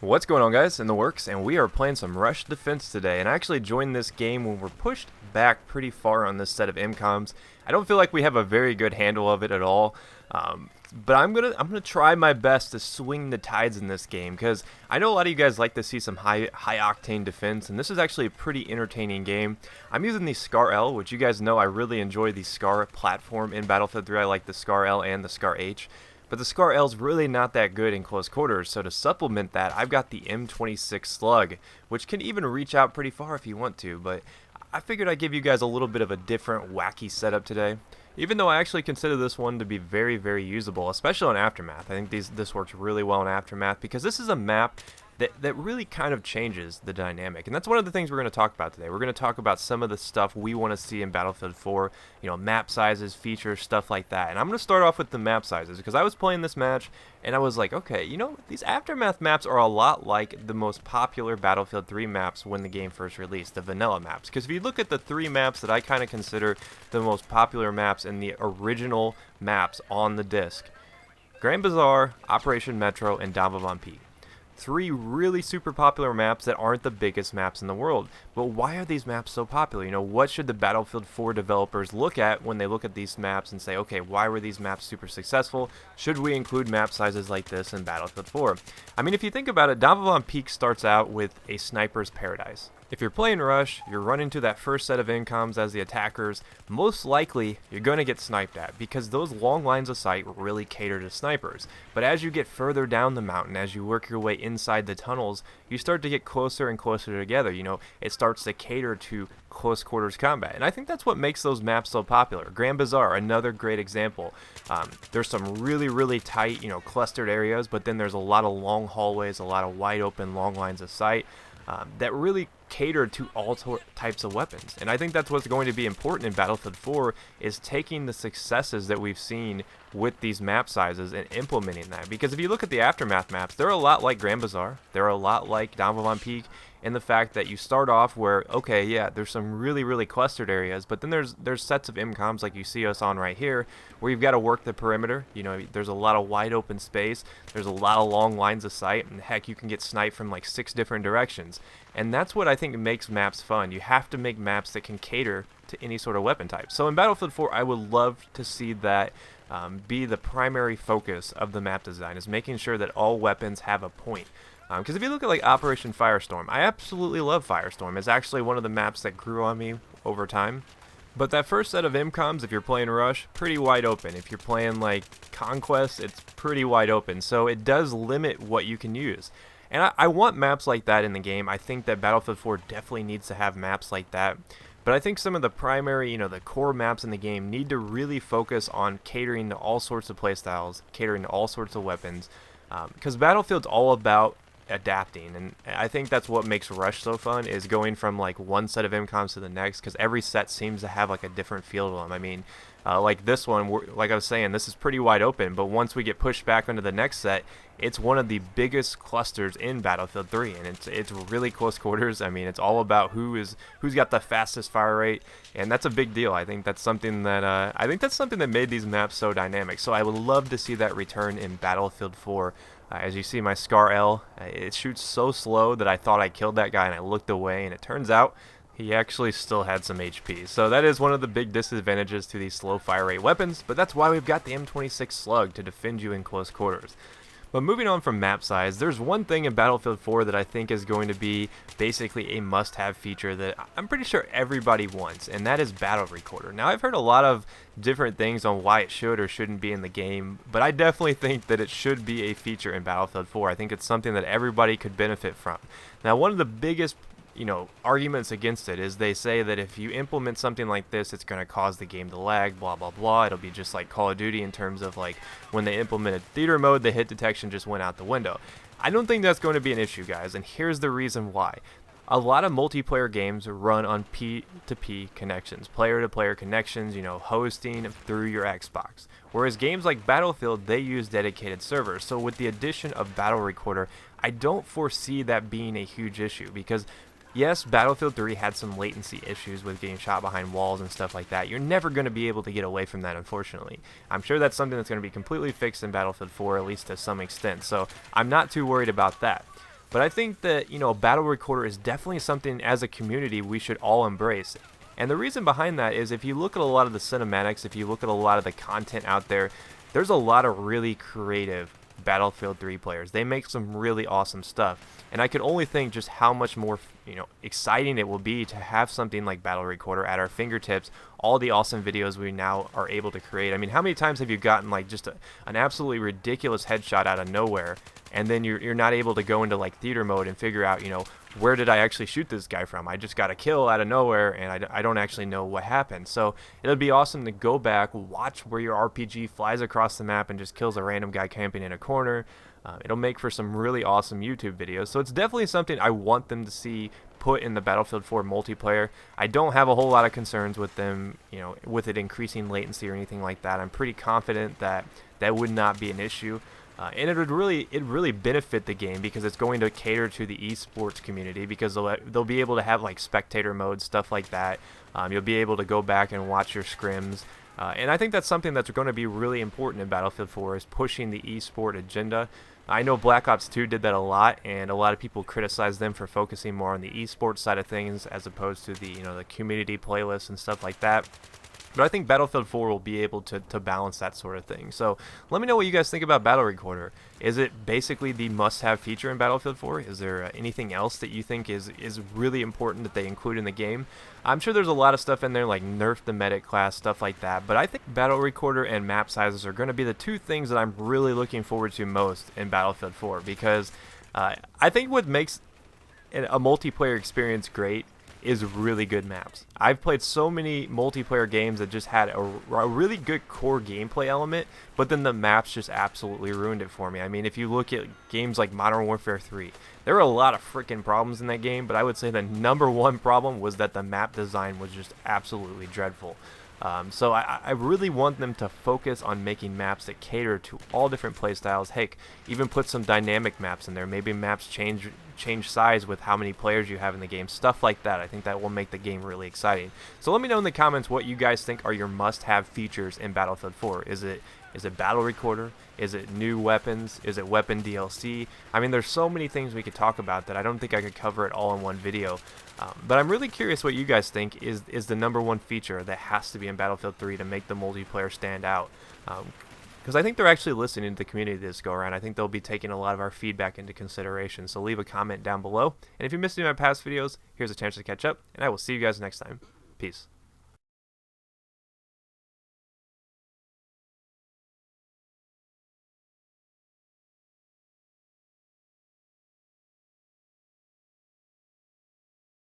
What's going on, guys? In the works, and we are playing some Rush Defense today. And I actually joined this game when we're pushed back pretty far on this set of MCOMs. I don't feel like we have a very good handle of it at all. But I'm gonna try my best to swing the tides in this game, because I know a lot of you guys like to see some high octane defense, and this is actually a pretty entertaining game. I'm using the Scar L, which you guys know I really enjoy the Scar platform in Battlefield 3. I like the Scar L and the Scar H. But the Scar L is really not that good in close quarters, so to supplement that, I've got the M26 Slug, which can even reach out pretty far if you want to, but I figured I'd give you guys a little bit of a different, wacky setup today. Even though I actually consider this one to be very, very usable, especially on Aftermath. I think this works really well in Aftermath, because this is a map that really kind of changes the dynamic. And that's one of the things we're going to talk about today. We're going to talk about some of the stuff we want to see in Battlefield 4, you know, map sizes, features, stuff like that. And I'm going to start off with the map sizes, because I was playing this match and I was like, okay, you know, these Aftermath maps are a lot like the most popular Battlefield 3 maps when the game first released, the vanilla maps. Because if you look at the three maps that I kind of consider the most popular maps in the original maps on the disc, Grand Bazaar, Operation Metro, and Dava Von Peak. Three really super popular maps that aren't the biggest maps in the world. But why are these maps so popular? You know, what should the Battlefield 4 developers look at when they look at these maps and say, okay, why were these maps super successful? Should we include map sizes like this in Battlefield 4? I mean, if you think about it, Dava Von Peak starts out with a sniper's paradise. If you're playing Rush, you're running to that first set of incoms as the attackers, most likely you're going to get sniped at, because those long lines of sight really cater to snipers. But as you get further down the mountain, as you work your way inside the tunnels, you start to get closer and closer together. You know, it starts to cater to close quarters combat. And I think that's what makes those maps so popular. Grand Bazaar, another great example. There's some really, really tight, you know, clustered areas, but then there's a lot of long hallways, a lot of wide open long lines of sight. That really cater to all types of weapons. And I think that's what's going to be important in Battlefield 4, is taking the successes that we've seen with these map sizes and implementing that. Because if you look at the Aftermath maps, they're a lot like Grand Bazaar, they're a lot like Dava Von Peak, in the fact that you start off where, okay, yeah, there's some really, really clustered areas, but then there's sets of MCOMs like you see us on right here, where you've got to work the perimeter. You know, there's a lot of wide open space, there's a lot of long lines of sight, and heck, you can get sniped from like 6 different directions. And that's what I think makes maps fun. You have to make maps that can cater to any sort of weapon type. So in Battlefield 4, I would love to see that be the primary focus of the map design, is making sure that all weapons have a point. Because if you look at like Operation Firestorm, I absolutely love Firestorm. It's actually one of the maps that grew on me over time. But that first set of MCOMs, if you're playing Rush, pretty wide open. If you're playing like Conquest, it's pretty wide open. So it does limit what you can use. And I want maps like that in the game. I think that Battlefield 4 definitely needs to have maps like that. But I think some of the primary, you know, the core maps in the game need to really focus on catering to all sorts of playstyles, catering to all sorts of weapons. Because Battlefield's all about adapting, and I think that's what makes Rush so fun, is going from like one set of MCOMs to the next, because every set seems to have like a different feel to them. I mean, like this one, like I was saying, this is pretty wide open, but once we get pushed back onto the next set, it's one of the biggest clusters in Battlefield 3, and it's really close quarters. I mean, it's all about who's got the fastest fire rate, and that's a big deal. I think that's something that made these maps so dynamic. So I would love to see that return in Battlefield 4. As you see, my Scar L, it shoots so slow that I thought I killed that guy, and I looked away, and it turns out he actually still had some HP. So that is one of the big disadvantages to these slow fire rate weapons, but that's why we've got the M26 Slug to defend you in close quarters. But moving on from map size, there's one thing in Battlefield 4 that I think is going to be basically a must-have feature that I'm pretty sure everybody wants, and that is Battlerecorder. Now, I've heard a lot of different things on why it should or shouldn't be in the game, but I definitely think that it should be a feature in Battlefield 4. I think it's something that everybody could benefit from. Now, one of the biggest arguments against it is they say that if you implement something like this, it's going to cause the game to lag, blah, blah, blah. It'll be just like Call of Duty in terms of like when they implemented theater mode, the hit detection just went out the window. I don't think that's going to be an issue, guys, and here's the reason why. A lot of multiplayer games run on P2P connections, player-to-player connections, you know, hosting through your Xbox. Whereas games like Battlefield, they use dedicated servers. So with the addition of Battlerecorder, I don't foresee that being a huge issue, because yes, Battlefield 3 had some latency issues with getting shot behind walls and stuff like that. You're never going to be able to get away from that, unfortunately. I'm sure that's something that's going to be completely fixed in Battlefield 4, at least to some extent, so I'm not too worried about that. But I think that, a battle recorder is definitely something as a community we should all embrace. And the reason behind that is if you look at a lot of the cinematics, if you look at a lot of the content out there, there's a lot of really creative Battlefield 3 players. They make some really awesome stuff. And I could only think just how much more, exciting it will be to have something like Battle Recorder at our fingertips, all the awesome videos we now are able to create. I mean, how many times have you gotten like just an absolutely ridiculous headshot out of nowhere, and then you're not able to go into like theater mode and figure out, where did I actually shoot this guy from? I just got a kill out of nowhere, and I don't actually know what happened. So it'll be awesome to go back, watch where your RPG flies across the map and just kills a random guy camping in a corner. It'll make for some really awesome YouTube videos. So it's definitely something I want them to see put in the Battlefield 4 multiplayer. I don't have a whole lot of concerns with them, with it increasing latency or anything like that. I'm pretty confident that that would not be an issue. And it would really benefit the game because it's going to cater to the esports community, because they'll be able to have like spectator mode, stuff like that. You'll be able to go back and watch your scrims. And I think that's something that's going to be really important in Battlefield 4, is pushing the esport agenda. I know Black Ops 2 did that a lot, and a lot of people criticize them for focusing more on the esports side of things as opposed to the the community playlists and stuff like that. But I think Battlefield 4 will be able to balance that sort of thing. So let me know what you guys think about Battle Recorder. Is it basically the must-have feature in Battlefield 4? Is there anything else that you think is really important that they include in the game? I'm sure there's a lot of stuff in there like nerf the medic class, stuff like that. But I think Battle Recorder and map sizes are going to be the two things that I'm really looking forward to most in Battlefield 4, because I think what makes a multiplayer experience great is really good maps. I've played so many multiplayer games that just had a really good core gameplay element, but then the maps just absolutely ruined it for me. I mean, if you look at games like Modern Warfare 3, there were a lot of freaking problems in that game, but I would say the number one problem was that the map design was just absolutely dreadful. So I really want them to focus on making maps that cater to all different playstyles. Heck, even put some dynamic maps in there. Maybe maps change size with how many players you have in the game. Stuff like that. I think that will make the game really exciting. So let me know in the comments what you guys think are your must-have features in Battlefield 4. Is it Battle Recorder? Is it new weapons? Is it weapon DLC? I mean, there's so many things we could talk about that I don't think I could cover it all in one video. But I'm really curious what you guys think is the number one feature that has to be in Battlefield 3 to make the multiplayer stand out. Because I think they're actually listening to the community this go around. I think they'll be taking a lot of our feedback into consideration. So leave a comment down below. And if you missed any of my past videos, here's a chance to catch up. And I will see you guys next time. Peace.